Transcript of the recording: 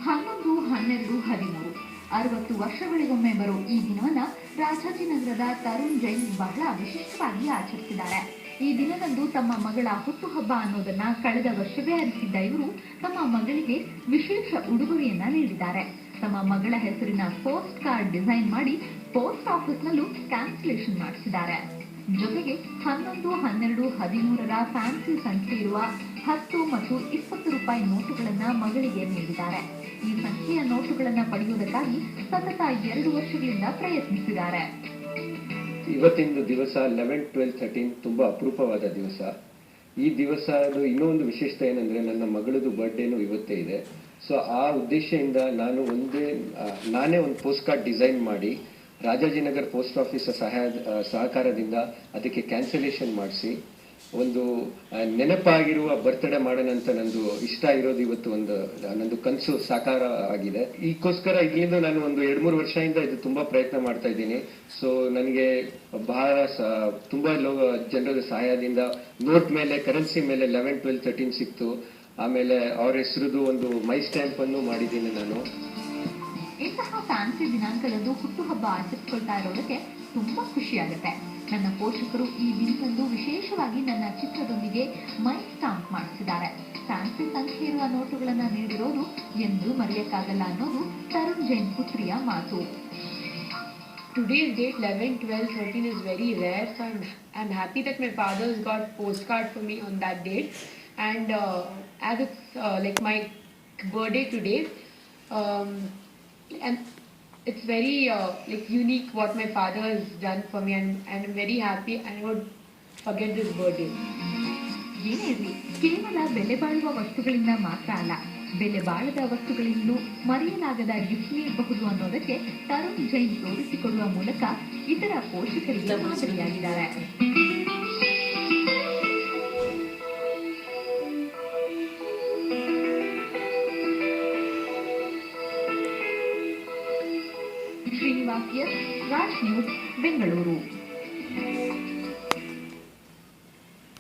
11/12/13 60 ವರ್ಷಗಳಿಗೊಮ್ಮೆ ಬರೋ ಈ ದಿನವನ್ನ ರಾಜಾಜಿನಗರದ ತರುಣ್ ಜೈನ್ ಬಹಳ ವಿಶಿಷ್ಟವಾಗಿ ಆಚರಿಸಿದ್ದಾರೆ. ಈ ದಿನದಂದು ತಮ್ಮ ಮಗಳ ಹುಟ್ಟುಹಬ್ಬ ಅನ್ನೋದನ್ನ ಕಳೆದ ವರ್ಷವೇ ಅರಿತಿದ್ದ ಇವರು ತಮ್ಮ ಮಗಳಿಗೆ ವಿಶೇಷ ಉಡುಗೊರೆಯನ್ನ ನೀಡಿದ್ದಾರೆ. ತಮ್ಮ ಮಗಳ ಹೆಸರಿನ ಪೋಸ್ಟ್ ಕಾರ್ಡ್ ಡಿಸೈನ್ ಮಾಡಿ ಪೋಸ್ಟ್ ಆಫೀಸ್ನಲ್ಲೂ ಕ್ಯಾನ್ಸಲೇಷನ್ ಮಾಡಿಸಿದ್ದಾರೆ. ಜೊತೆಗೆ 11, 12, 13ರ ಫ್ಯಾನ್ಸಿ ಸಂಖ್ಯೆ ಇರುವ 10 ಮತ್ತು 20 ರೂಪಾಯಿ ನೋಟುಗಳನ್ನ ಮಗಳಿಗೆ ನೀಡಿದ್ದಾರೆ. ಈ ಸಂಖ್ಯೆಯ ನೋಟುಗಳನ್ನ ಪಡೆಯುವುದಕ್ಕಾಗಿ ಸತತ 2 ವರ್ಷಗಳಿಂದ ಪ್ರಯತ್ನಿಸಿದ್ದಾರೆ. ಇವತ್ತಿನ ದಿವಸ 11, 12, 13 ತುಂಬಾ ಅಪರೂಪವಾದ ದಿವಸ. ಈ ದಿವಸ ಇನ್ನೊಂದು ವಿಶೇಷತೆ ಏನಂದ್ರೆ ನನ್ನ ಮಗಳದು ಬರ್ಡೇನು ಇವತ್ತೇ ಇದೆ. ಸೊ ಆ ಉದ್ದೇಶದಿಂದ ನಾನೇ ಒಂದು ಪೋಸ್ಟ್ ಕಾರ್ಡ್ ಡಿಸೈನ್ ಮಾಡಿ ರಾಜಾಜಿನಗರ್ ಪೋಸ್ಟ್ ಆಫೀಸ್ ಸಹಕಾರದಿಂದ ಅದಕ್ಕೆ ಕ್ಯಾನ್ಸಲೇಷನ್ ಮಾಡಿಸಿ ಒಂದು ನೆನಪಾಗಿರುವ ಬರ್ತ್ಡೇ ಮಾಡೋಣ ಅಂತ ನಂದು ಇಷ್ಟ ಇರೋದು ಇವತ್ತು ನಂದು ಕನಸು ಸಾಕಾರ ಆಗಿದೆ. ಈಗೋಸ್ಕರ ಇಲ್ಲಿಂದ ನಾನು ಒಂದು 2-3 ವರ್ಷದಿಂದ ಇದು ತುಂಬಾ ಪ್ರಯತ್ನ ಮಾಡ್ತಾ ಇದ್ದೀನಿ. ಸೊ ನನಗೆ ಬಹಳ ತುಂಬಾ ಜನರ ಸಹಾಯದಿಂದ ನೋಟ್ ಮೇಲೆ ಕರೆನ್ಸಿ ಮೇಲೆ 11, 12, 13 ಸಿಕ್ತು. ಆಮೇಲೆ ಅವ್ರ ಹೆಸರುದು ಒಂದು ಮೈ ಸ್ಟ್ಯಾಂಪ್ ಅನ್ನು ಮಾಡಿದ್ದೀನಿ ನಾನು. ಇಂತಹ ಫ್ಯಾನ್ಸಿ ದಿನಾಂಕದಂದು ಹುಟ್ಟುಹಬ್ಬ ಆಚರಿಸಿಕೊಳ್ತಾ ಇರೋದಕ್ಕೆ ತುಂಬಾ ಖುಷಿಯಾಗುತ್ತೆ. ನನ್ನ ಪೋಷಕರು ಈ ದಿನದಂದು ವಿಶೇಷವಾಗಿ ನನ್ನ ಚಿತ್ರದೊಂದಿಗೆ ಮೈ ಸ್ಟಾಂಪ್ ಮಾಡಿಸಿದ್ದಾರೆ. ಫ್ಯಾನ್ಸಿ ಸಂಖ್ಯೆ ಇರುವ ನೋಟುಗಳನ್ನ ನೀಡಿರೋದು ಎಂದು ಮರೆಯಕ್ಕಾಗಲ್ಲ ಅನ್ನೋದು ತರುಣ್ ಜೈನ್ ಪುತ್ರಿಯ ಮಾತು. Today's date 11, 12, 13 is very rare, so I'm happy that my father's got postcard for me on that date, and as it's like my birthday today, and it's very like unique what my father has done for me, and I'm very happy. I would forget this birthday. ಏನೇ ಇರಲಿ, ಕೇವಲ ಬೆಲೆ ಬಾಳುವ ವಸ್ತುಗಳಿಂದ ಮಾತ್ರ ಅಲ್ಲ, ಬೆಲೆ ಬಾಳದ ವಸ್ತುಗಳಿಂದಲೂ ಮರೆಯಲಾಗದ ಗಿಫ್ಟ್ ನೀಡಬಹುದು ಅನ್ನೋದಕ್ಕೆ ತರುಣ್ ಜೈನ್ ತೋರಿಸಿಕೊಡುವ ಮೂಲಕ ಇತರ ಪೋಷಕರಿಗೆ ಮಾದರಿಯಾಗಿದ್ದಾರೆ. Srinivas S, Raj news, Bengaluru.